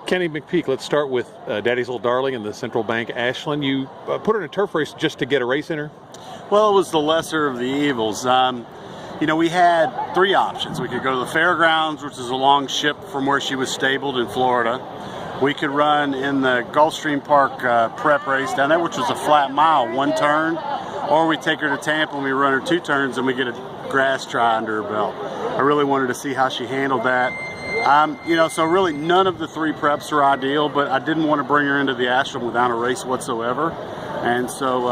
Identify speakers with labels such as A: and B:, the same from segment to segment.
A: Kenny McPeek, let's start with Daddy's Little Darling in the Central Bank Ashland. You put her in a turf race just to get a race in her?
B: Well, it was the lesser of the evils. We had three options. We could go to the fairgrounds, which is a long ship from where she was stabled in Florida. We could run in the Gulfstream Park prep race down there, which was a flat mile, one turn. Or we take her to Tampa and we run her 2 turns and we get a grass try under her belt. I really wanted to see how she handled that. So really none of the 3 preps were ideal, but I didn't want to bring her into the Ashland without a race whatsoever. And so,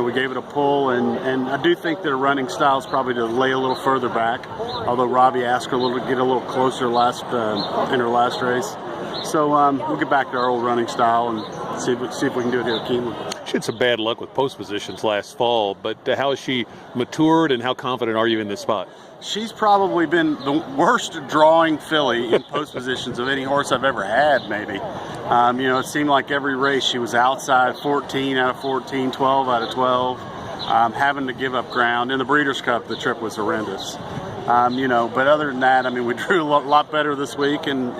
B: we gave it a pull, and I do think their running style is probably to lay a little further back, although Robbie asked her to get a little closer in her last race. So we'll get back to our old running style and see if we can do it here at Keeneland.
A: She had some bad luck with post positions last fall, but how has she matured and how confident are you in this spot?
B: She's probably been the worst drawing filly in post positions of any horse I've ever had, maybe. It seemed like every race she was outside 14 out of 14, 12 out of 12, having to give up ground. In the Breeders' Cup, the trip was horrendous. But other than that, we drew a lot better this week, and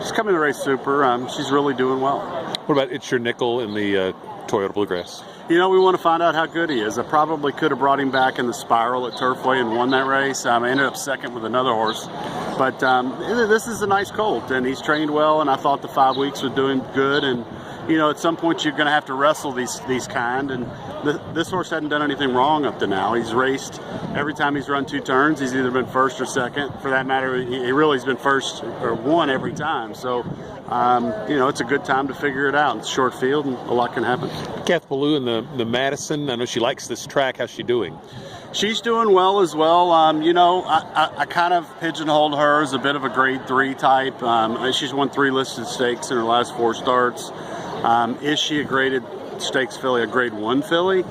B: she's coming to race super. She's really doing well.
A: What about It's Your Nickel in the Toyota Bluegrass?
B: We want to find out how good he is. I probably could have brought him back in the Spiral at Turfway and won that race. I ended up second with another horse. But this is a nice colt, and he's trained well, and I thought the 5 weeks was doing good. And, at some point you're going to have to wrestle these kind. And this horse hadn't done anything wrong up to now. He's raced every time he's run 2 turns. He's either been first or second. For that matter, he really has been first or won every time. So, it's a good time to figure it out. It's a short field, and a lot can happen.
A: Kath Ballou in the Madison, I know she likes this track. How's she doing?
B: She's doing well as well. I kind of pigeonholed her as a bit of a grade 3 type. She's won 3 listed stakes in her last 4 starts. Is she a graded stakes filly, a grade 1 filly?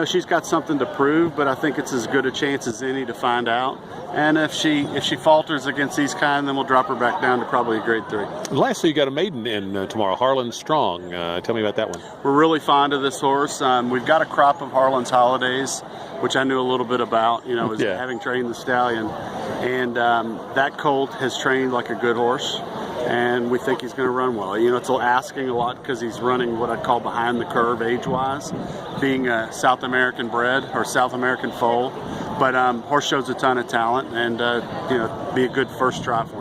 B: She's got something to prove, but I think it's as good a chance as any to find out. And if she falters against these kind, then we'll drop her back down to probably a grade 3.
A: Lastly, you got a maiden in tomorrow, Harlan Strong. Tell me about that one.
B: We're really fond of this horse. We've got a crop of Harlan's Holidays, which I knew a little bit about, having trained the stallion. And that colt has trained like a good horse, and we think he's going to run well. It's asking a lot because he's running what I'd call behind the curve age-wise, being a South American bred or South American foal. But horse shows a ton of talent, and be a good first try for him.